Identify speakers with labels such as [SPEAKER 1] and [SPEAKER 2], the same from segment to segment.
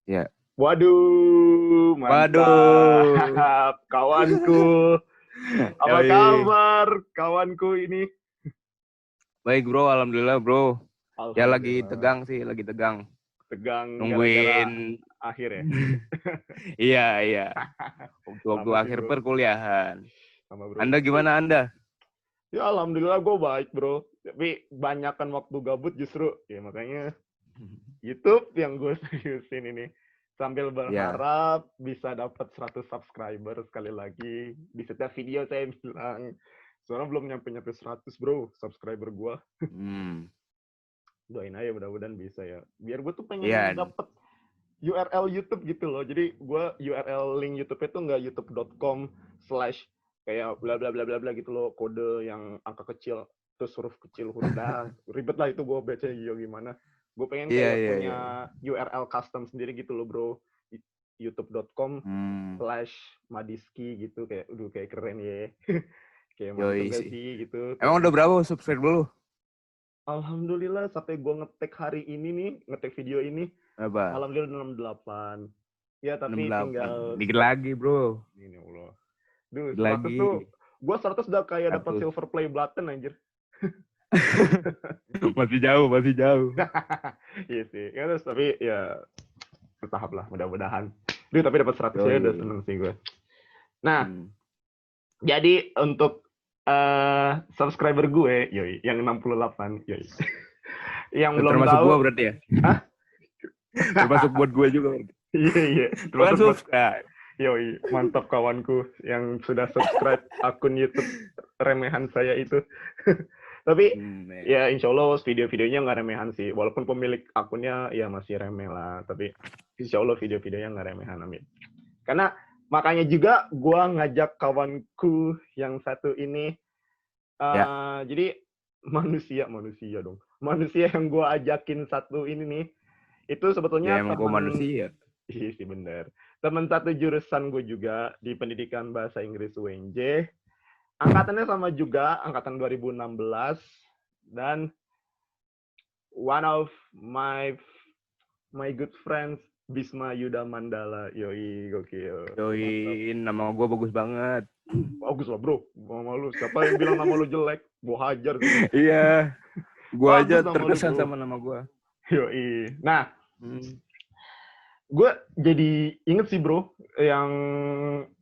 [SPEAKER 1] Ya.
[SPEAKER 2] Waduh,
[SPEAKER 1] Waduh.
[SPEAKER 2] mantap, kawanku. Apa kabar, kawanku ini?
[SPEAKER 1] Baik bro, alhamdulillah bro. Ya lagi
[SPEAKER 2] Alhamdulillah.
[SPEAKER 1] lagi tegang.
[SPEAKER 2] Tegang gara-gara
[SPEAKER 1] Nungguin.
[SPEAKER 2] akhir ya?
[SPEAKER 1] Iya. Waktu
[SPEAKER 2] Sama sih
[SPEAKER 1] akhir
[SPEAKER 2] bro,
[SPEAKER 1] perkuliahan.
[SPEAKER 2] sama bro.
[SPEAKER 1] Anda gimana Anda?
[SPEAKER 2] Ya alhamdulillah gue baik bro. Tapi banyakkan waktu gabut justru. Ya makanya YouTube yang gue seriusin ini. Sambil
[SPEAKER 1] Ya.
[SPEAKER 2] berharap bisa dapat 100 subscriber sekali lagi. Di setiap video saya bilang. Soalnya belum nyampe 100 bro, subscriber gue. Doain aja mudah-mudahan bisa ya. Biar gue tuh pengen
[SPEAKER 1] Iya.
[SPEAKER 2] dapet URL YouTube gitu loh. Jadi gue URL link YouTube itu nggak youtube.com/ kayak bla bla bla bla bla gitu loh, kode yang angka kecil terus huruf kecil huruf ribet lah itu gue baca gimana. Gue pengen kayak
[SPEAKER 1] Iya.
[SPEAKER 2] punya URL custom sendiri gitu loh bro. youtube.com/ Madiski gitu, kayak kayak keren ya. Kayak mantep
[SPEAKER 1] Yoi
[SPEAKER 2] gak
[SPEAKER 1] sih.
[SPEAKER 2] sih gitu.
[SPEAKER 1] Emang udah berapa subscribe dulu?
[SPEAKER 2] Alhamdulillah sampai gue ngetek hari ini nih, ngetek video ini,
[SPEAKER 1] Apa?
[SPEAKER 2] alhamdulillah 68. Ya tapi
[SPEAKER 1] 68.
[SPEAKER 2] tinggal
[SPEAKER 1] Dikit lagi bro.
[SPEAKER 2] ini Allah. Duh,
[SPEAKER 1] Dikit
[SPEAKER 2] 100
[SPEAKER 1] lagi.
[SPEAKER 2] tuh gue 100 udah kayak dapat
[SPEAKER 1] 100.
[SPEAKER 2] silver play button anjir.
[SPEAKER 1] Masih jauh.
[SPEAKER 2] Iya sih. Ya, terus, tapi ya bertahap lah mudah-mudahan. Duh, tapi dapat 100 ya udah
[SPEAKER 1] Yoi.
[SPEAKER 2] seneng sih gue. Nah, jadi untuk subscriber gue, yoi, yang 68, yoi. Yang belum
[SPEAKER 1] termasuk
[SPEAKER 2] tahu.
[SPEAKER 1] gue berarti ya?
[SPEAKER 2] Hah?
[SPEAKER 1] Termasuk buat gue juga.
[SPEAKER 2] Iya.
[SPEAKER 1] Termasuk subscribe.
[SPEAKER 2] Yoi, mantap kawanku yang sudah subscribe akun YouTube remehan saya itu. Tapi ya insya Allah video-videonya nggak remehan sih. Walaupun pemilik akunnya ya masih remeh lah. Tapi insya Allah video-videonya nggak remehan, amin. Karena makanya juga gue ngajak kawanku yang satu ini. Jadi manusia dong. Manusia yang gue ajakin satu ini nih. Itu sebetulnya
[SPEAKER 1] ya emang gue manusia.
[SPEAKER 2] Iya sih bener. Temen satu jurusan gue juga di pendidikan bahasa Inggris UNJ. Angkatannya sama juga, angkatan 2016. Dan one of my good friends, Bisma Yuda Mandala. Yoi, gokil.
[SPEAKER 1] Yoi, nama gue bagus banget.
[SPEAKER 2] Bagus lah bro, nama lu. Siapa yang bilang nama lu jelek? Gue hajar.
[SPEAKER 1] Iya, gue aja terkesan sama nama gue.
[SPEAKER 2] Yoi. Nah, gue jadi inget sih bro, yang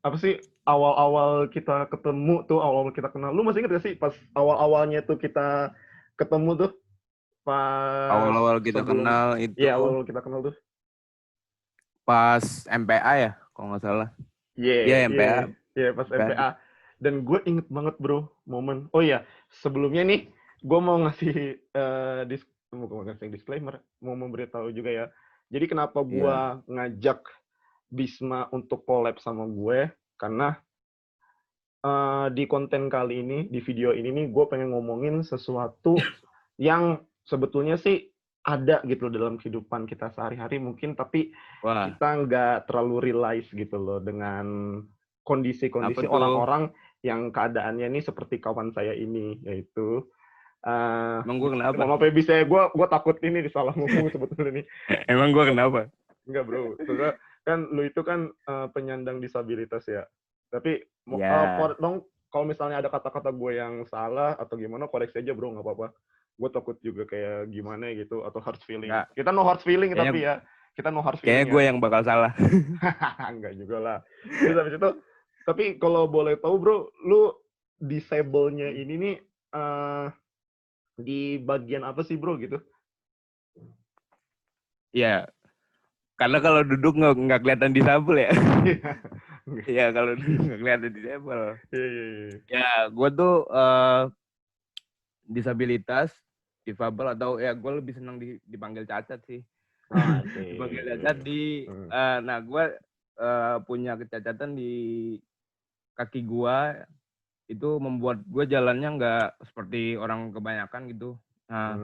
[SPEAKER 2] apa sih awal-awal kita ketemu tuh, awal-awal kita kenal. Lu masih inget gak sih pas awal-awalnya tuh kita ketemu tuh? Pas
[SPEAKER 1] awal-awal kita kenal itu.
[SPEAKER 2] Iya, awal-awal kita kenal tuh.
[SPEAKER 1] Pas MPA ya, kalau nggak salah. Iya, MPA.
[SPEAKER 2] Iya, pas MPA. Dan gue inget banget bro, momen. Oh iya, sebelumnya nih, gue mau ngasih disclaimer, mau memberitahu juga ya. Jadi kenapa gue ngajak Bisma untuk collab sama gue, karena di konten kali ini, di video ini nih, gue pengen ngomongin sesuatu yang sebetulnya sih ada gitu dalam kehidupan kita sehari-hari mungkin, tapi kita nggak terlalu realize gitu loh dengan kondisi-kondisi orang-orang yang keadaannya ini seperti kawan saya ini, yaitu
[SPEAKER 1] emang gue kenapa?
[SPEAKER 2] Maaf ya bisa ya, gue takut ini disalah ngomong sebetulnya nih.
[SPEAKER 1] Emang gue kenapa?
[SPEAKER 2] Enggak bro, soalnya kan lu itu kan penyandang disabilitas ya. Tapi dong kalau misalnya ada kata-kata gue yang salah atau gimana, koreksi aja bro, nggak apa-apa. Gue takut juga kayak gimana gitu, atau hard feeling. Nggak. Kita no hard feeling kayaknya, tapi ya kita no hard feeling.
[SPEAKER 1] Kayaknya gue yang bakal salah.
[SPEAKER 2] Enggak juga lah. Terus habis itu, tapi kalau boleh tahu bro, lu disable-nya ini nih di bagian apa sih bro gitu?
[SPEAKER 1] Iya, karena kalau duduk nggak kelihatan disabel ya. Iya, kalau duduk nggak kelihatan disabel. Ya, gue tuh disabilitas, difabel, atau ya gue lebih senang dipanggil cacat sih. Dipanggil cacat nah gue punya kecacatan di kaki gue. Itu membuat gue jalannya nggak seperti orang kebanyakan gitu. Nah,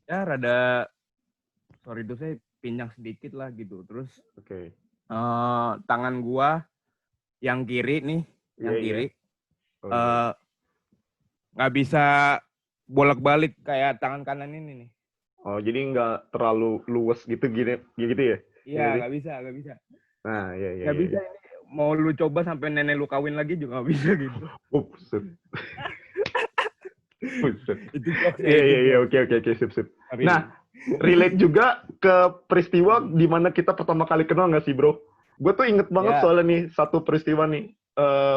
[SPEAKER 1] ya rada, sorry itu saya pinjang sedikit lah gitu. Terus tangan gue yang kiri nih, nggak bisa bolak-balik kayak tangan kanan ini nih.
[SPEAKER 2] Oh, jadi nggak terlalu luwes gitu ya?
[SPEAKER 1] Iya, nggak bisa.
[SPEAKER 2] Nah, iya.
[SPEAKER 1] Nggak bisa ini. Mau lu coba sampai nenek lu kawin lagi juga nggak bisa gitu.
[SPEAKER 2] Buset.
[SPEAKER 1] Itu jokes ya.
[SPEAKER 2] Iya, oke, sip. Nah, relate juga ke peristiwa di mana kita pertama kali kenal nggak sih, bro? Gue tuh inget banget soalnya nih, satu peristiwa nih.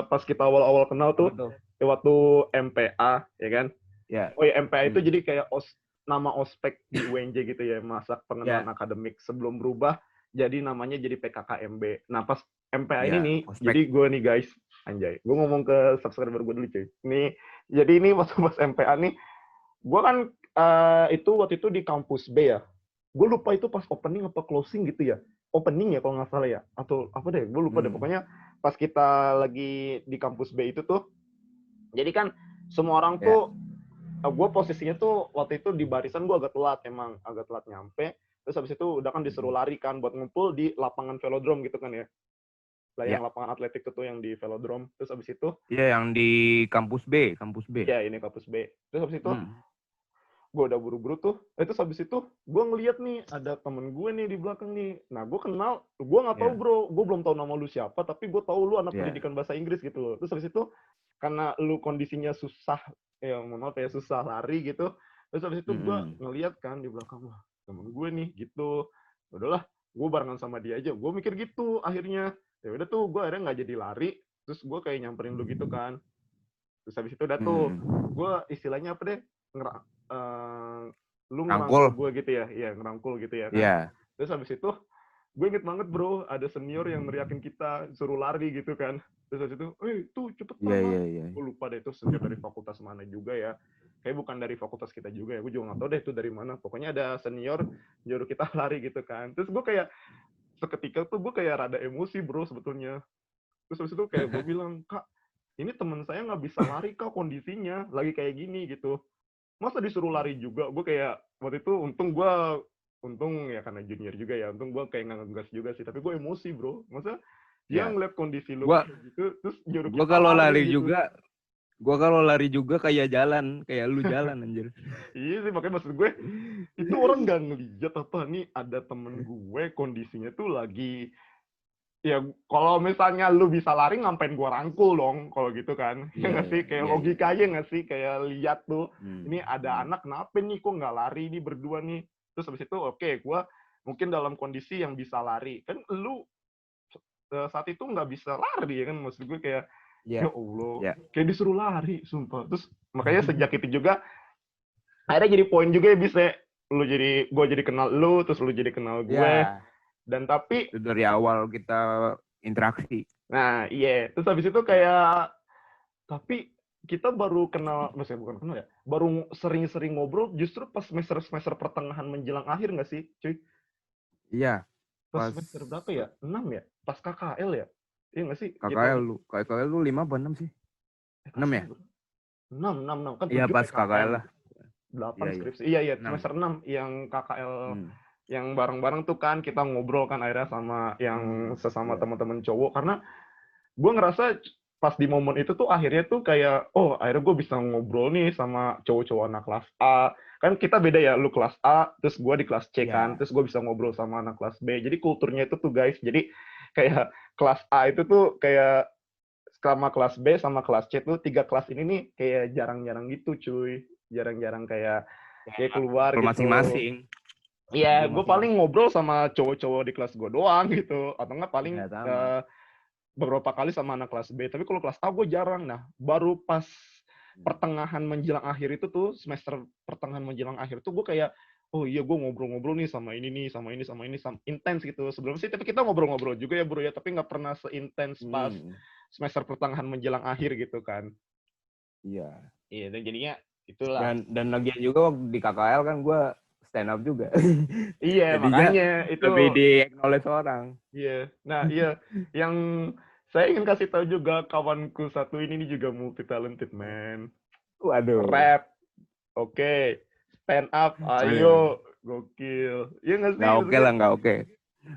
[SPEAKER 2] Pas kita awal-awal kenal tuh, waktu MPA, ya kan?
[SPEAKER 1] Ya.
[SPEAKER 2] Oh ya, MPA itu jadi kayak nama ospek di UNJ gitu ya, masa pengenalan akademik. Sebelum berubah, jadi namanya jadi PKKMB. Nah, pas MPA ini nih, jadi gue nih guys, anjay, gue ngomong ke subscriber gue dulu cuy. Nih, jadi ini pas MPA nih, gue kan itu waktu itu di kampus B ya. Gue lupa itu pas opening apa closing gitu ya. Opening ya kalau nggak salah ya. Atau apa deh, gue lupa deh. Pokoknya pas kita lagi di kampus B itu tuh, jadi kan semua orang tuh, gue posisinya tuh waktu itu di barisan gue agak telat nyampe. Terus habis itu udah kan disuruh lari kan buat ngumpul di lapangan velodrome gitu kan ya. Lah yang lapangan atletik itu yang di velodrome. Terus habis itu
[SPEAKER 1] yang di kampus B.
[SPEAKER 2] Iya, ini kampus B. Terus habis itu gue udah buru-buru tuh. Terus habis itu gue ngeliat nih ada temen gue nih di belakang nih. Nah, gue kenal, gue nggak tahu bro, gue belum tahu nama lu siapa, tapi gue tahu lu anak pendidikan bahasa Inggris gitu loh. Terus habis itu karena lu kondisinya susah, susah lari gitu. Terus habis itu gue ngeliat kan di belakang, wah temen gue nih gitu. Udahlah, gue barengan sama dia aja. Gue mikir gitu akhirnya. Ya udah tuh, gue akhirnya nggak jadi lari. Terus gue kayak nyamperin lu gitu kan. Terus habis itu udah tuh, gue istilahnya apa deh, lu ngerangkul gue gitu ya, iya ngerangkul gitu ya kan. Terus habis itu gue inget banget bro, ada senior yang neriakin kita suruh lari gitu kan. Terus habis itu, tuh cepetan lah. Gue lupa deh itu senior dari fakultas mana juga ya. Kayak bukan dari fakultas kita juga ya, gue juga nggak tahu deh itu dari mana. Pokoknya ada senior nyuruh kita lari gitu kan. Terus gue kayak seketika tuh gue kayak rada emosi bro sebetulnya. Terus habis itu kayak gue bilang, kak, ini teman saya nggak bisa lari kak kondisinya lagi kayak gini gitu. Masa disuruh lari juga? Gue kayak waktu itu untung ya karena junior juga ya, untung gue kayak nggak ngegas juga sih. Tapi gue emosi bro. Masa dia ngeliat kondisi lu gitu, terus nyuruh kita
[SPEAKER 1] kalau lari
[SPEAKER 2] gitu.
[SPEAKER 1] Gue kalau lari juga kayak lu jalan anjir.
[SPEAKER 2] Iya sih, makanya maksud gue itu orang nggak ngeliat apa nih ada temen gue kondisinya tuh lagi. Ya kalau misalnya lu bisa lari ngapain gua rangkul dong kalau gitu kan. Ya nggak sih, kayak logika aja nggak sih, kayak lihat tuh ini ada anak kenapa nih kok nggak lari nih berdua nih. Terus habis itu oke, gua mungkin dalam kondisi yang bisa lari kan, lu saat itu nggak bisa lari ya kan, maksud gue kayak ya Allah kayak disuruh lari sumpah. Terus makanya sejak itu juga akhirnya jadi poin juga ya, bisa gue jadi kenal lu, terus lu jadi kenal gue. Dan tapi
[SPEAKER 1] itu dari awal kita interaksi.
[SPEAKER 2] Nah, iya. Terus habis itu kayak tapi kita baru kenal, maksudnya bukan kenal ya, baru sering-sering ngobrol justru pas semester pertengahan menjelang akhir nggak sih, cuy?
[SPEAKER 1] Iya.
[SPEAKER 2] Pas semester berapa ya? 6 ya? Pas KKL ya? Iya nggak sih?
[SPEAKER 1] KKL lu 5 apa 6 sih? 6 ya?
[SPEAKER 2] 6 kan 7
[SPEAKER 1] iya, pas KKL lah.
[SPEAKER 2] 8 skripsi. Iya, semester 6 yang KKL yang bareng-bareng tuh kan kita ngobrol kan akhirnya sama yang sesama teman-teman cowok, karena gue ngerasa pas di momen itu tuh akhirnya tuh kayak akhirnya gue bisa ngobrol nih sama cowok-cowok anak kelas A. Kan kita beda ya, lu kelas A terus gue di kelas C kan, terus gue bisa ngobrol sama anak kelas B. Jadi kulturnya itu tuh guys, jadi kayak kelas A itu tuh kayak sama kelas B sama kelas C tuh 3 kelas ini nih kayak jarang-jarang gitu cuy, jarang-jarang kayak keluar gitu
[SPEAKER 1] masing-masing.
[SPEAKER 2] Iya, gue paling ngobrol sama cowok-cowok di kelas gue doang gitu, atau enggak paling beberapa kali sama anak kelas B. Tapi kalau kelas A gue jarang. Nah, baru pas pertengahan menjelang akhir itu tuh, semester pertengahan menjelang akhir tuh gue kayak, oh iya gue ngobrol-ngobrol nih sama ini, intens gitu. Sebelum sih, tapi kita ngobrol-ngobrol juga ya bro ya, tapi nggak pernah seintens pas semester pertengahan menjelang akhir gitu kan.
[SPEAKER 1] Iya.
[SPEAKER 2] Iya, dan jadinya itulah.
[SPEAKER 1] Dan lagian juga di KKL kan gue stand up juga.
[SPEAKER 2] Iya, makanya itu
[SPEAKER 1] lebih di-acknowledge orang.
[SPEAKER 2] Iya. Nah, iya. Yang saya ingin kasih tahu juga, kawanku satu ini juga multi talented, man.
[SPEAKER 1] Waduh.
[SPEAKER 2] Rap. Oke. Stand up. Ayo. Gokil. Iya nggak sih?
[SPEAKER 1] Nggak oke lah, nggak oke.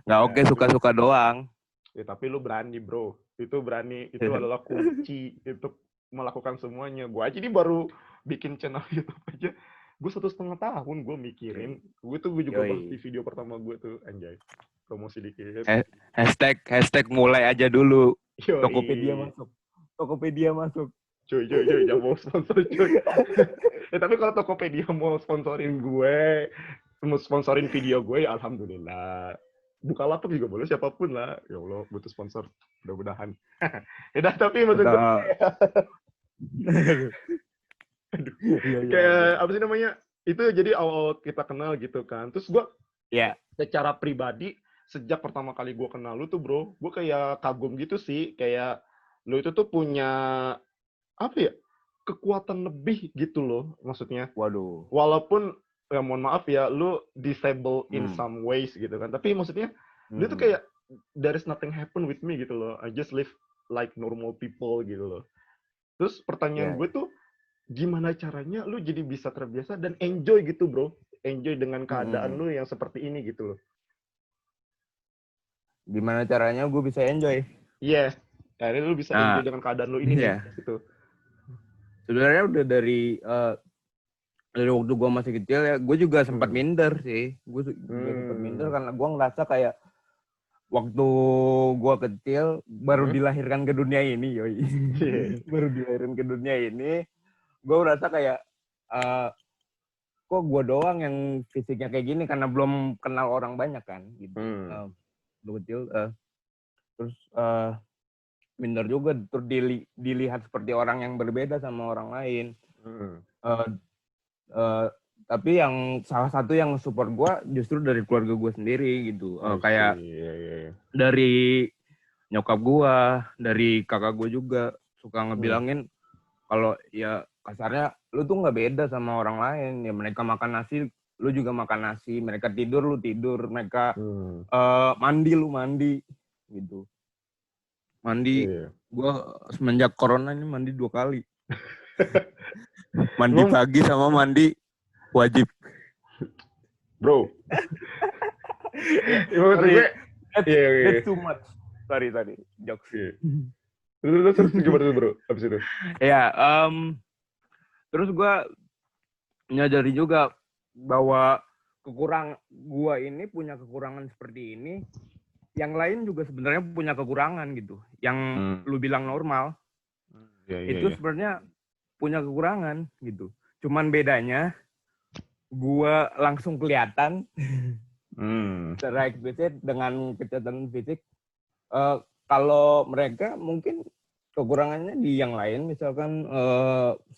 [SPEAKER 1] Nggak oke, suka-suka doang.
[SPEAKER 2] Ya, tapi lu berani, bro. Itu berani. Itu adalah kunci untuk melakukan semuanya. Gue aja ini baru bikin channel YouTube aja gue 1,5 tahun gue mikirin. Gue juga bahas di video pertama gue tuh, anjay. Promosi dikit.
[SPEAKER 1] Hashtag mulai aja dulu.
[SPEAKER 2] Yoi.
[SPEAKER 1] Tokopedia masuk.
[SPEAKER 2] Cuy, jangan mau sponsor cuy. Tapi kalau Tokopedia mau sponsorin gue, mau sponsorin video gue, ya alhamdulillah. Bukalapak juga boleh, siapapun lah. Ya Allah, butuh sponsor. Mudah-mudahan. Ya tapi maksud gue kayak apa sih namanya? Itu jadi awal kita kenal gitu kan. Terus gue secara pribadi, sejak pertama kali gue kenal lu tuh bro, gue kayak kagum gitu sih. Kayak lu itu tuh punya apa ya, kekuatan lebih gitu loh maksudnya.
[SPEAKER 1] Waduh.
[SPEAKER 2] Walaupun ya mohon maaf ya, lu disable in some ways gitu kan. Tapi maksudnya dia tuh kayak there is nothing happen with me gitu loh. I just live like normal people gitu loh. Terus pertanyaan gue tuh, gimana caranya lu jadi bisa terbiasa dan enjoy gitu bro. Enjoy dengan keadaan lu yang seperti ini gitu loh.
[SPEAKER 1] Gimana caranya gue bisa enjoy?
[SPEAKER 2] Yes. Akhirnya lu bisa enjoy dengan keadaan lu ini gitu.
[SPEAKER 1] Sebenarnya udah dari waktu gue masih kecil ya, gue juga sempat minder sih. Gue juga sempat minder karena gue ngerasa kayak waktu gue kecil baru dilahirkan ke dunia ini, baru dilahirkan ke dunia ini, gue merasa kayak kok gue doang yang fisiknya kayak gini karena belum kenal orang banyak kan, gitu. Waktu kecil, terus minder juga, terus dilihat seperti orang yang berbeda sama orang lain. Tapi yang salah satu yang support gue justru dari keluarga gue sendiri gitu. Kayak dari nyokap gue, dari kakak gue juga suka ngebilangin kalau ya kasarnya lu tuh nggak beda sama orang lain. Ya mereka makan nasi, lu juga makan nasi. Mereka tidur, lu tidur. Mereka mandi, lu mandi gitu. Mandi, gue semenjak corona ini mandi 2 kali. Mandi pagi sama mandi wajib.
[SPEAKER 2] Bro.
[SPEAKER 1] That's too much. Sorry. Jokes.
[SPEAKER 2] Terus gimana tuh bro? Habis itu?
[SPEAKER 1] Ya, terus gue nyadari juga bahwa gue ini punya kekurangan seperti ini. Yang lain juga sebenarnya punya kekurangan gitu. Yang lu bilang normal. Itu sebenarnya punya kekurangan gitu. Cuman bedanya gue langsung kelihatan secara eksplisit dengan kecacatan fisik. Kalau mereka mungkin kekurangannya di yang lain, misalkan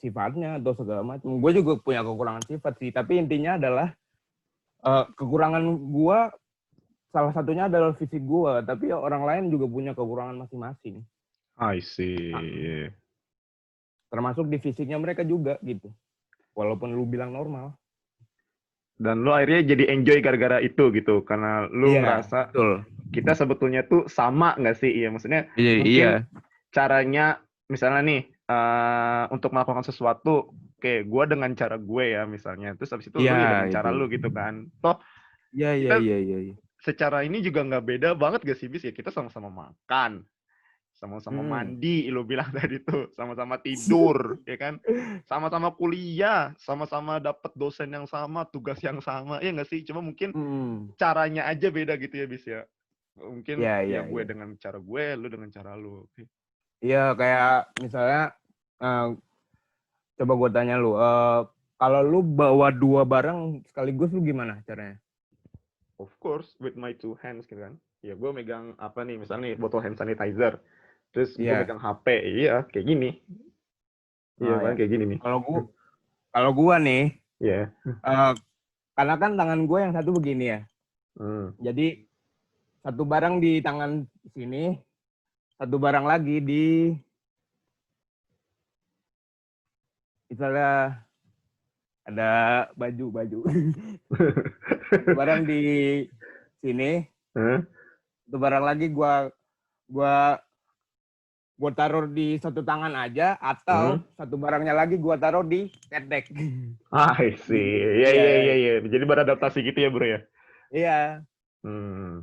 [SPEAKER 1] sifatnya atau segala macam. Gue juga punya kekurangan sifat sih, tapi intinya adalah kekurangan gue salah satunya adalah fisik gue, tapi orang lain juga punya kekurangan masing-masing.
[SPEAKER 2] I see.
[SPEAKER 1] Termasuk di fisiknya mereka juga gitu. Walaupun lu bilang normal.
[SPEAKER 2] Dan lu akhirnya jadi enjoy gara-gara itu gitu. Karena lu ngerasa kita sebetulnya tuh sama nggak sih? Iya, maksudnya mungkin caranya, misalnya nih, untuk melakukan sesuatu, kayak gue dengan cara gue ya misalnya. Terus habis itu lu dengan cara lu gitu kan. Toh,
[SPEAKER 1] Iya.
[SPEAKER 2] Secara ini juga nggak beda banget gak sih, Bis? Ya kita sama-sama makan. Sama-sama mandi, lo bilang tadi tuh, sama-sama tidur, ya kan? Sama-sama kuliah, sama-sama dapat dosen yang sama, tugas yang sama, ya nggak sih? Cuma mungkin caranya aja beda gitu ya, Bis ya. Mungkin gue dengan cara gue, lu dengan cara lu.
[SPEAKER 1] Iya, kayak misalnya, coba gue tanya lu, kalau lu bawa 2 barang sekaligus lu gimana caranya?
[SPEAKER 2] Of course, with my 2 hands gitu kan. Ya gue megang apa nih, misalnya nih, botol hand sanitizer. Terus gue megang HP, kayak gini. Kan kayak gini nih.
[SPEAKER 1] Kalau gue nih, karena kan tangan gue yang satu begini ya. Jadi satu barang di tangan sini, satu barang lagi di misalnya ada baju. Barang di sini, satu barang lagi gua taruh di satu tangan aja, atau satu barangnya lagi gua taruh di ketek.
[SPEAKER 2] I see. Iya. Jadi beradaptasi gitu ya, bro ya?
[SPEAKER 1] Iya.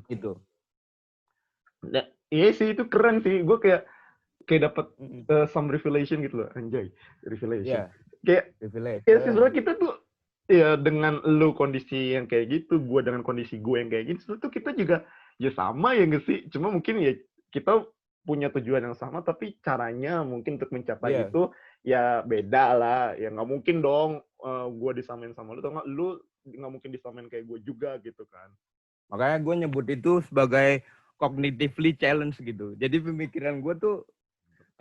[SPEAKER 1] Gitu.
[SPEAKER 2] Nah, iya sih, itu keren sih. Gue kayak dapat some revelation gitu loh, anjay. Revelation.
[SPEAKER 1] Iya.
[SPEAKER 2] Kayak sebenarnya kita tuh ya dengan lu kondisi yang kayak gitu, gue dengan kondisi gue yang kayak gitu, tuh kita juga ya sama ya nggak sih? Cuma mungkin ya kita punya tujuan yang sama, tapi caranya mungkin untuk mencapai
[SPEAKER 1] Iya.
[SPEAKER 2] itu ya beda lah. Ya nggak mungkin dong gue disamain sama lu, atau nggak lu nggak mungkin disamain kayak gue juga gitu kan.
[SPEAKER 1] Makanya gue nyebut itu sebagai cognitively challenge gitu. Jadi pemikiran gue tuh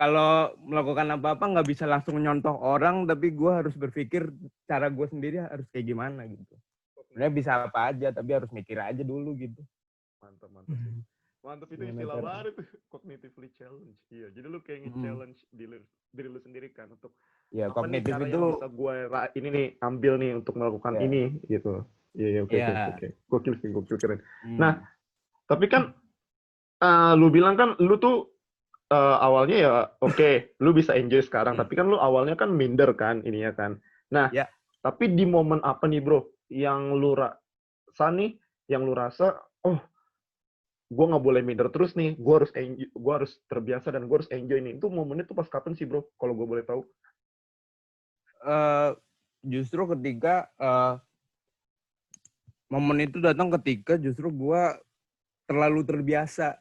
[SPEAKER 1] kalau melakukan apa-apa nggak bisa langsung nyontoh orang, tapi gue harus berpikir cara gue sendiri harus kayak gimana gitu. Sebenarnya bisa apa aja, tapi harus mikir aja dulu gitu.
[SPEAKER 2] Mantap, mantap sih. Mantap, itu istilah baru tuh, cognitively challenge. Iya, jadi lu kayak nge-challenge diri lu sendiri kan untuk
[SPEAKER 1] ya,
[SPEAKER 2] apa nih cara
[SPEAKER 1] itu
[SPEAKER 2] yang bisa gue ini nih ambil nih untuk melakukan
[SPEAKER 1] ya,
[SPEAKER 2] ini gitu. Iya, oke.
[SPEAKER 1] ya.
[SPEAKER 2] Gokil sih, gokil keren. Nah, tapi kan lu bilang kan lu tuh awalnya ya oke, lu bisa enjoy sekarang, tapi kan lu awalnya kan minder kan ininya kan. Nah,
[SPEAKER 1] Ya.
[SPEAKER 2] tapi di momen apa nih bro yang lu rasa nih, yang lu rasa, oh gue nggak boleh minder terus nih, gue harus terbiasa dan gue harus enjoy nih. Itu momennya tuh pas kapan sih bro, kalau gue boleh tahu?
[SPEAKER 1] Justru ketika momen itu datang ketika justru gue terlalu terbiasa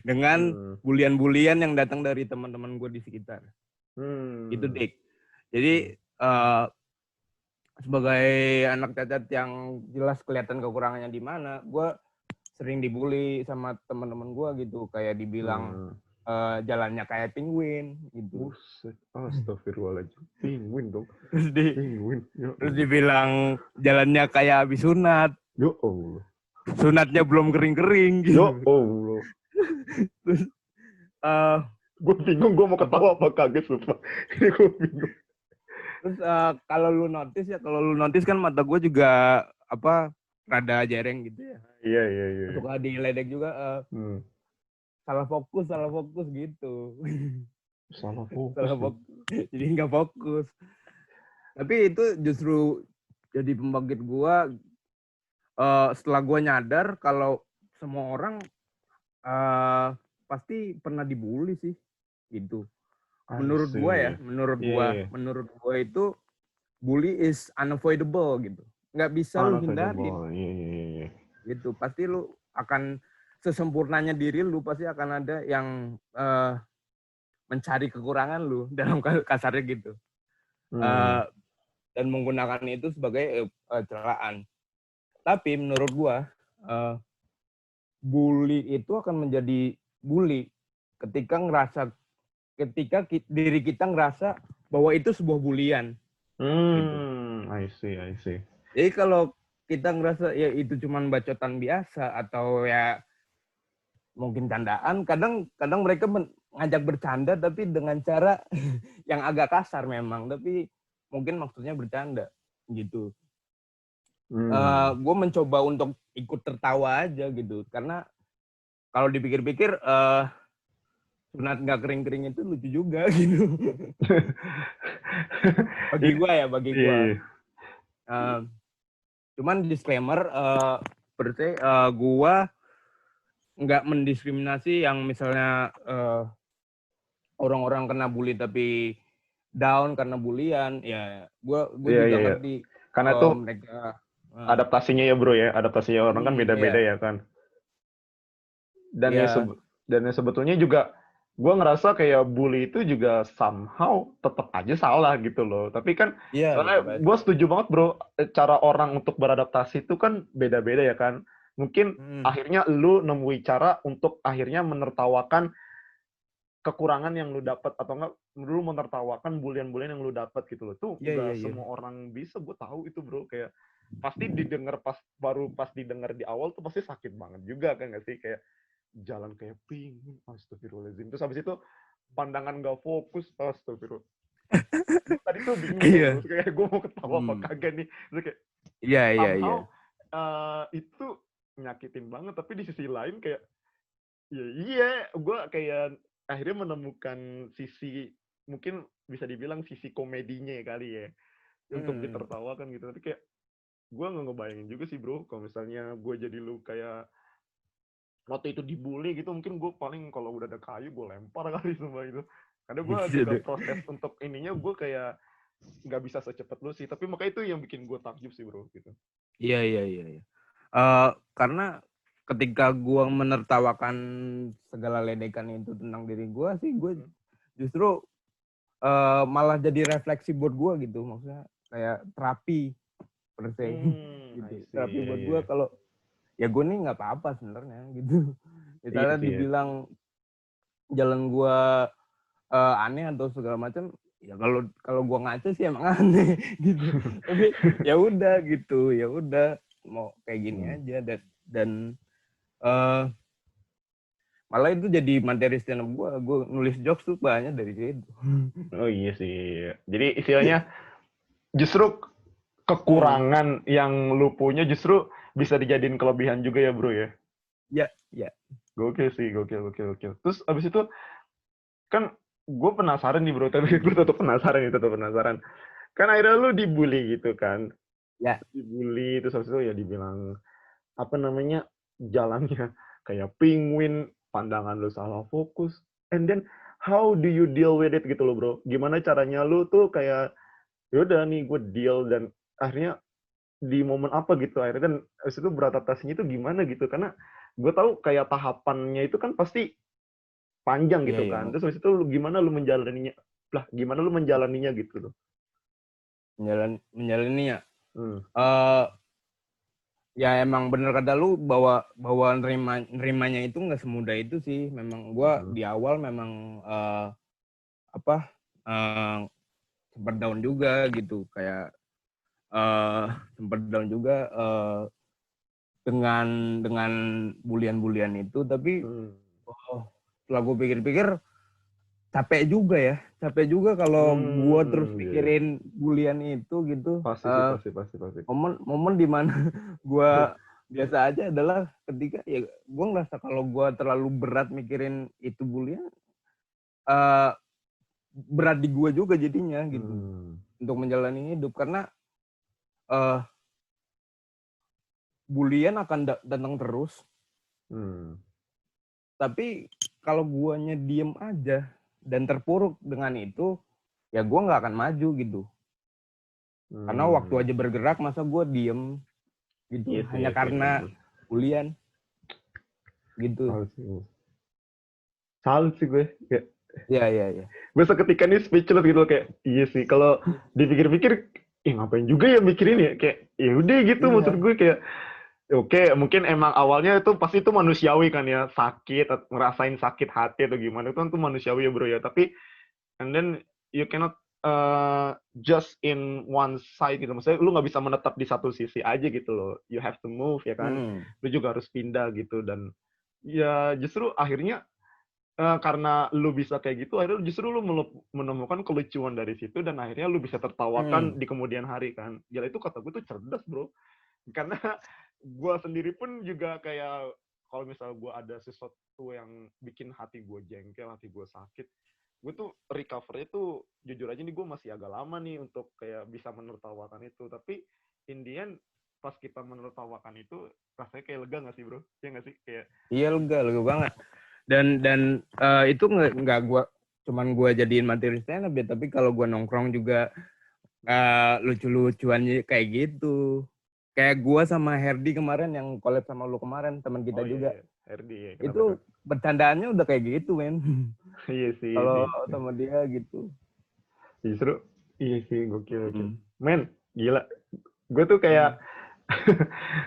[SPEAKER 1] dengan bulian-bulian yang datang dari teman-teman gue di sekitar. Itu Dik. Jadi sebagai anak cacat yang jelas kelihatan kekurangannya di mana, gue sering dibully sama teman-teman gue gitu, kayak dibilang jalannya kayak penguin gitu.
[SPEAKER 2] Astagfirullahaladzim, penguin dong.
[SPEAKER 1] Terus dibilang jalannya kayak habis sunat.
[SPEAKER 2] Ya Allah.
[SPEAKER 1] Sunatnya belum kering-kering gitu.
[SPEAKER 2] Ya Allah.
[SPEAKER 1] Terus
[SPEAKER 2] gue bingung, gue mau ketawa apa kaget sumpah. Ini gue bingung.
[SPEAKER 1] Terus kalau lu notice kan mata gue juga rada jereng gitu ya.
[SPEAKER 2] Iya.
[SPEAKER 1] Suka diledek juga. Salah fokus gitu.
[SPEAKER 2] Salah fokus.
[SPEAKER 1] Jadi nggak fokus. Tapi itu justru jadi pembangkit gue. Setelah gue nyadar kalau semua orang pasti pernah dibully sih gitu. Menurut gue itu bully is unavoidable gitu. Nggak bisa lu hindarin.
[SPEAKER 2] Iya.
[SPEAKER 1] Gitu. Pasti lu akan sesempurnanya diri lu pasti akan ada yang mencari kekurangan lu dalam kasarnya gitu. Dan menggunakan itu sebagai celaan. Tapi menurut gua bully itu akan menjadi bully ketika diri kita ngerasa bahwa itu sebuah bulian. Gitu.
[SPEAKER 2] I see.
[SPEAKER 1] Jadi kalau kita ngerasa ya itu cuma bacotan biasa atau ya mungkin candaan, kadang mereka ngajak bercanda tapi dengan cara yang agak kasar memang, tapi mungkin maksudnya bercanda gitu. Gue mencoba untuk ikut tertawa aja gitu, karena kalau dipikir-pikir sunat nggak kering-kering itu lucu juga gitu. bagi gue. Cuman disclaimer, gue nggak mendiskriminasi yang misalnya orang-orang kena bully tapi down karena bulian, ya gue juga ngerti.
[SPEAKER 2] Karena tuh
[SPEAKER 1] mereka
[SPEAKER 2] adaptasinya ya bro ya, adaptasinya orang kan beda-beda ya kan. Dan ya sebetulnya juga gue ngerasa kayak bully itu juga somehow tetap aja salah gitu loh. Tapi kan soalnya gue setuju banget bro, cara orang untuk beradaptasi itu kan beda-beda ya kan. Mungkin akhirnya lu nemui cara untuk akhirnya menertawakan kekurangan yang lu dapat, atau enggak lu menertawakan bulian-bulian yang lu dapat gitu loh. Tuh enggak semua orang bisa, gue tahu itu bro. Kayak pasti didengar pas didengar di awal tuh pasti sakit banget juga kan, nggak sih? Kayak jalan kayak penguin, astagfirullahaladzim. Terus habis itu pandangan gak fokus, astagfirullah. Tadi tuh bingung, kayak gue mau ketawa apa kagak nih. Terus kayak somehow itu nyakitin banget, tapi di sisi lain kayak gue kayak akhirnya menemukan sisi, mungkin bisa dibilang sisi komedinya kali ya, untuk ditertawakan gitu. Tapi kayak gue nggak ngebayangin juga sih bro, kalau misalnya gue jadi lu kayak waktu itu dibully gitu, mungkin gue paling kalau udah ada kayu gue lempar kali semua itu. Karena gue juga proses untuk ininya, gue kayak nggak bisa secepat lu sih. Tapi makanya itu yang bikin gue takjub sih bro gitu.
[SPEAKER 1] Iya. Karena ketika gue menertawakan segala ledekan itu tentang diri gue sih, gue justru malah jadi refleksi buat gue gitu, maksudnya kayak terapi per se gitu. Terapi buat gue kalau ya gue nih nggak apa-apa sebenarnya gitu. Misalnya dibilang jalan gue aneh atau segala macam, ya kalau gue ngaco sih emang aneh gitu. Tapi ya udah mau kayak gini aja dan malah itu jadi materi stand up gue nulis jokes tuh banyak dari situ.
[SPEAKER 2] Oh iya sih. Jadi istilahnya justru kekurangan yang lu punya justru bisa dijadiin kelebihan juga ya bro ya.
[SPEAKER 1] Ya.
[SPEAKER 2] Gokil sih, gokil. Terus abis itu kan gue penasaran nih bro, tapi gue tetap penasaran. Kan akhirnya lu dibully gitu kan.
[SPEAKER 1] Ya.
[SPEAKER 2] Dibully, terus habis itu ya dibilang, apa namanya, jalannya kayak penguin, pandangan lu salah fokus. And then, how do you deal with it gitu loh bro? Gimana caranya lu tuh kayak, yaudah nih gue deal, dan akhirnya di momen apa gitu, akhirnya kan habis itu beradaptasinya itu gimana gitu. Karena gue tahu kayak tahapannya itu kan pasti panjang gitu kan. Terus habis itu gimana lu menjalaninya? Gimana lu menjalaninya gitu loh?
[SPEAKER 1] Menjalaninya. Ya emang bener kata lu bahwa nerimanya itu nggak semudah itu sih. Memang gue di awal memang sempat down juga gitu, kayak sempat down juga dengan bulian itu. Tapi setelah gue pikir-pikir capek juga kalau gue terus pikirin bulian itu gitu.
[SPEAKER 2] Pasti.
[SPEAKER 1] Momen dimana gue biasa aja adalah ketika ya gue ngerasa kalau gue terlalu berat mikirin itu bulian, berat di gue juga jadinya gitu untuk menjalani hidup. Karena bulian akan datang terus. Tapi kalau guanya diem aja dan terpuruk dengan itu, ya gue nggak akan maju gitu. Karena waktu aja bergerak, masa gue diem gitu hanya karena bulian gitu.
[SPEAKER 2] Salut sih gue.
[SPEAKER 1] Iya.
[SPEAKER 2] Gue seketika nih speechless gitu kayak, iya sih kalau dipikir-pikir, ngapain juga ya mikirin ya, kayak ya udah gitu. Maksud gue kayak oke, mungkin emang awalnya itu pasti itu manusiawi kan ya, sakit, ngerasain sakit hati atau gimana, itu kan tuh manusiawi ya bro ya. Tapi and then you cannot just in one side gitu. Maksudnya lu nggak bisa menetap di satu sisi aja gitu loh. You have to move ya kan. Lu juga harus pindah gitu. Dan ya justru akhirnya karena lu bisa kayak gitu, akhirnya justru lu menemukan kelucuan dari situ, dan akhirnya lu bisa tertawakan di kemudian hari kan. Gila, itu kata gue tuh cerdas bro. Karena gue sendiri pun juga kayak kalau misalnya gue ada sesuatu yang bikin hati gue jengkel, hati gue sakit, gue tuh recovery tuh jujur aja nih gue masih agak lama nih untuk kayak bisa menertawakan itu. Tapi in the end pas kita menertawakan itu rasanya kayak lega nggak sih bro? Iya nggak sih? Kayak
[SPEAKER 1] iya, lega banget. Dan itu nggak cuman gue jadiin materi stand up ya, tapi kalau gue nongkrong juga lucu-lucuannya kayak gitu. Kayak gue sama Herdi kemarin yang collab sama lu kemarin, teman kita juga.
[SPEAKER 2] Iya. Herdi ya.
[SPEAKER 1] Itu bercandaannya udah kayak gitu, men.
[SPEAKER 2] Iya sih.
[SPEAKER 1] Kalau sama dia gitu.
[SPEAKER 2] Justru iya sih, gokil. Men, gila. Gue tuh kayak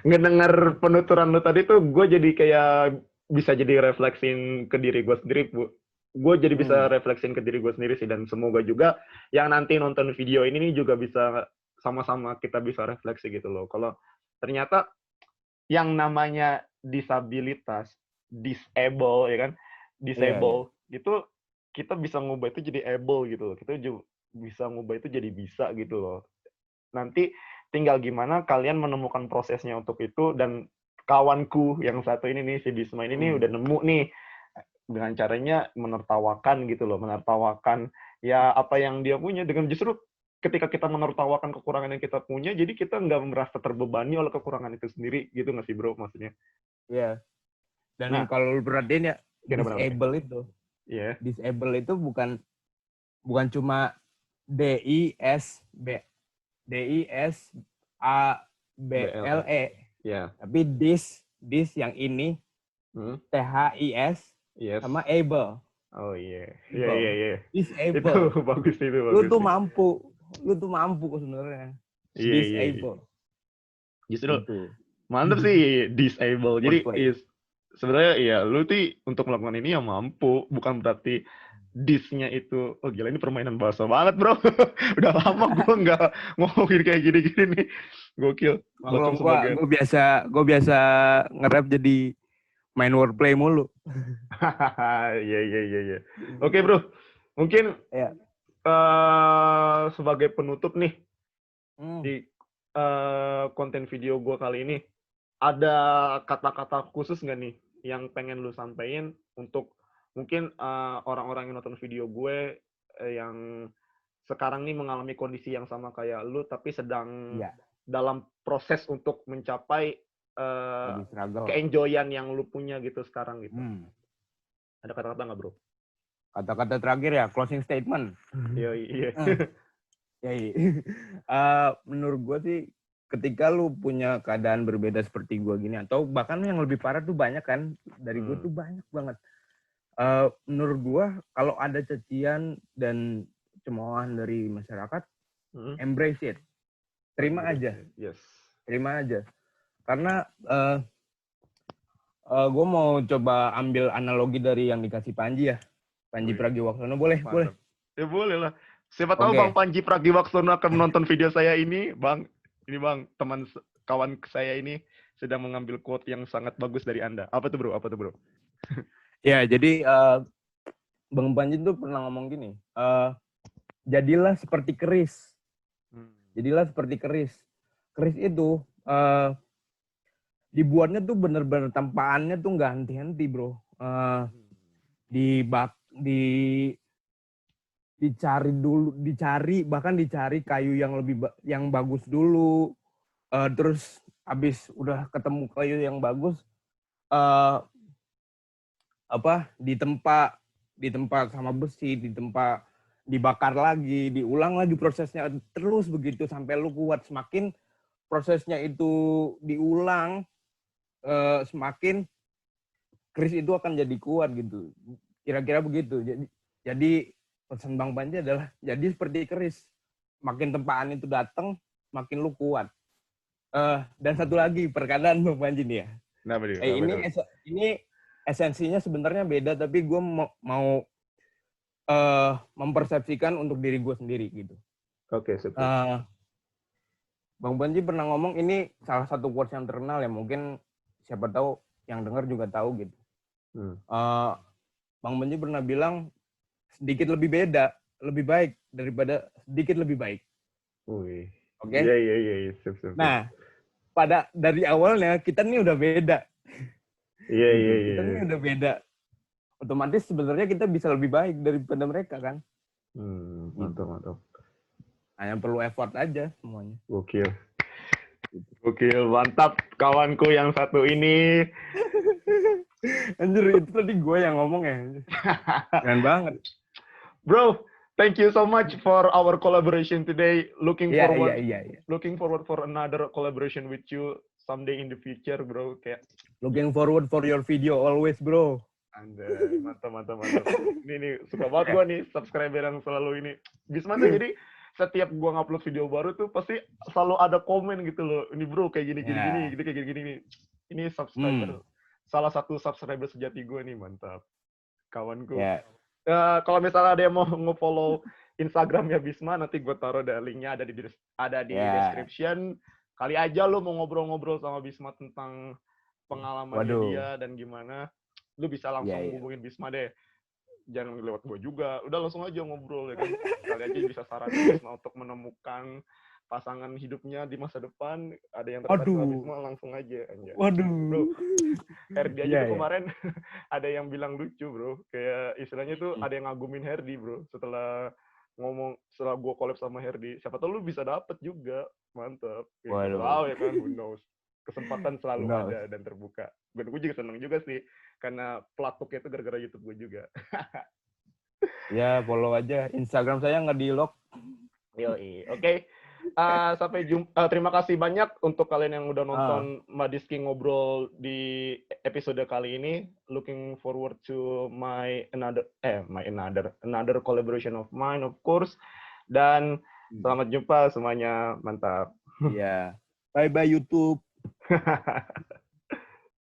[SPEAKER 2] ngedengar penuturan lu tadi tuh gue jadi kayak bisa jadi refleksin ke diri gue sendiri, Bu. Gue jadi bisa refleksin ke diri gue sendiri sih, dan semoga juga yang nanti nonton video ini nih juga bisa sama-sama kita bisa refleksi gitu loh. Kalau ternyata yang namanya disabilitas, disable ya kan, disable gitu, kita bisa ngubah itu jadi able gitu loh. Kita juga bisa ngubah itu jadi bisa gitu loh. Nanti tinggal gimana kalian menemukan prosesnya untuk itu. Dan kawanku yang satu ini nih, si Bisma ini udah nemu nih dengan caranya menertawakan gitu loh, menertawakan ya apa yang dia punya. Dengan justru ketika kita menertawakan kekurangan yang kita punya, jadi kita nggak merasa terbebani oleh kekurangan itu sendiri gitu nggak sih bro maksudnya?
[SPEAKER 1] Iya. Dan kalau lu perhatiin ya,
[SPEAKER 2] disable
[SPEAKER 1] itu bukan cuma DISABLE.
[SPEAKER 2] Ya.
[SPEAKER 1] Tapi this yang ini THIS sama able.
[SPEAKER 2] Oh iya. Iya.
[SPEAKER 1] Disable.
[SPEAKER 2] Itu bagus itu.
[SPEAKER 1] Lu tuh mampu sebenarnya. Disable.
[SPEAKER 2] Justru mantap sih disable. Jadi sebenarnya ya lu tuh untuk melakukan ini ya mampu, bukan berarti disnya itu, oh gila ini permainan bahasa banget bro. Udah lama gue nggak ngomongin kayak gini-gini nih. Gokil.
[SPEAKER 1] Maklum gue biasa nge-rap jadi main wordplay mulu.
[SPEAKER 2] Iya. Oke bro, mungkin sebagai penutup nih di konten video gue kali ini, ada kata-kata khusus nggak nih yang pengen lu sampaikan untuk mungkin orang-orang yang nonton video gue yang sekarang nih mengalami kondisi yang sama kayak lu tapi sedang dalam proses untuk mencapai keenjoyan yang lu punya gitu sekarang gitu. Ada kata-kata nggak bro?
[SPEAKER 1] Kata-kata terakhir ya, closing statement.
[SPEAKER 2] Iya.
[SPEAKER 1] Menurut gue sih, ketika lu punya keadaan berbeda seperti gue gini, atau bahkan yang lebih parah tuh banyak kan, dari gue tuh banyak banget. Menurut gue, kalau ada cacian dan cemoohan dari masyarakat, embrace it. Terima aja. Terima aja. Karena gue mau coba ambil analogi dari yang dikasih Panji ya. Panji Pragiwaksono, boleh?
[SPEAKER 2] Ya boleh lah. Siapa tahu Bang Panji Pragiwaksono akan menonton video saya ini, Bang. Ini Bang, teman kawan saya ini sedang mengambil quote yang sangat bagus dari Anda. Apa tuh bro?
[SPEAKER 1] Ya, jadi Bang Panji tuh pernah ngomong gini, jadilah seperti keris. Jadilah seperti keris. Keris itu dibuatnya tuh bener-bener tempaannya tuh nggak henti-henti bro. Dicari kayu yang bagus dulu. Terus habis udah ketemu kayu yang bagus, ditempa sama besi, dibakar lagi, diulang lagi prosesnya terus begitu sampai lu kuat. Semakin prosesnya itu diulang, semakin keris itu akan jadi kuat gitu. Kira-kira begitu. Jadi pesan Bang Panji adalah jadi seperti keris. Makin tempaan itu datang, makin lu kuat. Dan satu lagi perkataan Bang Panji nih ya. Ini esensinya sebenarnya beda, tapi gue mau mempersepsikan untuk diri gue sendiri gitu.
[SPEAKER 2] Oke.
[SPEAKER 1] Bang Panji pernah ngomong, ini salah satu quotes yang terkenal ya, mungkin siapa tahu yang dengar juga tahu gitu. Bang Panji pernah bilang, sedikit lebih beda, lebih baik daripada sedikit lebih baik.
[SPEAKER 2] Oke?
[SPEAKER 1] Iya. Nah, dari awalnya kita nih udah beda.
[SPEAKER 2] Iya.
[SPEAKER 1] Kita nih udah beda. Otomatis sebenarnya kita bisa lebih baik daripada mereka kan.
[SPEAKER 2] Mantap.
[SPEAKER 1] Hanya perlu effort aja semuanya.
[SPEAKER 2] Gokil, mantap kawanku yang satu ini.
[SPEAKER 1] Anjir, itu tadi gue yang ngomong ya. Keren banget.
[SPEAKER 2] Bro, thank you so much for our collaboration today. Looking forward for another collaboration with you someday in the future, bro.
[SPEAKER 1] Looking forward for your video always, bro.
[SPEAKER 2] Anjay, mantap. Ini suka banget gue nih subscriber yang selalu ini. Bisma tuh jadi setiap gue ngupload video baru tuh pasti selalu ada komen gitu loh. Ini bro kayak gini. Ini subscriber. Salah satu subscriber sejati gue nih, mantap. Kawanku. Kalau misalnya ada yang mau nge-follow Instagramnya Bisma, nanti gue taruh linknya ada di description. Kali aja lo mau ngobrol-ngobrol sama Bisma tentang pengalamannya dia dan gimana. Lu bisa langsung hubungin Bisma deh. Jangan lewat gue juga. Udah langsung aja ngobrol ya kan. Kali aja bisa saranin Bisma untuk menemukan pasangan hidupnya di masa depan. Ada yang tertarik sama Bisma, langsung aja. Anjay. Bro, Herdi aja tuh kemarin ada yang bilang lucu bro. Kayak istilahnya tuh ada yang ngagumin Herdi bro. Setelah gue collab sama Herdi. Siapa tau lu bisa dapet juga. Mantap. Wow ya kan, who knows. Kesempatan selalu ada dan terbuka. Dan gue juga seneng juga sih. Karena pelatuknya itu gara-gara YouTube gue juga.
[SPEAKER 1] Ya, follow aja. Instagram saya nggak di-lock.
[SPEAKER 2] Yoi. Oke. Sampai jumpa. Terima kasih banyak untuk kalian yang udah nonton Madiski ngobrol di episode kali ini. Looking forward to another collaboration of mine, of course. Dan selamat jumpa semuanya. Mantap.
[SPEAKER 1] Iya. Bye bye YouTube.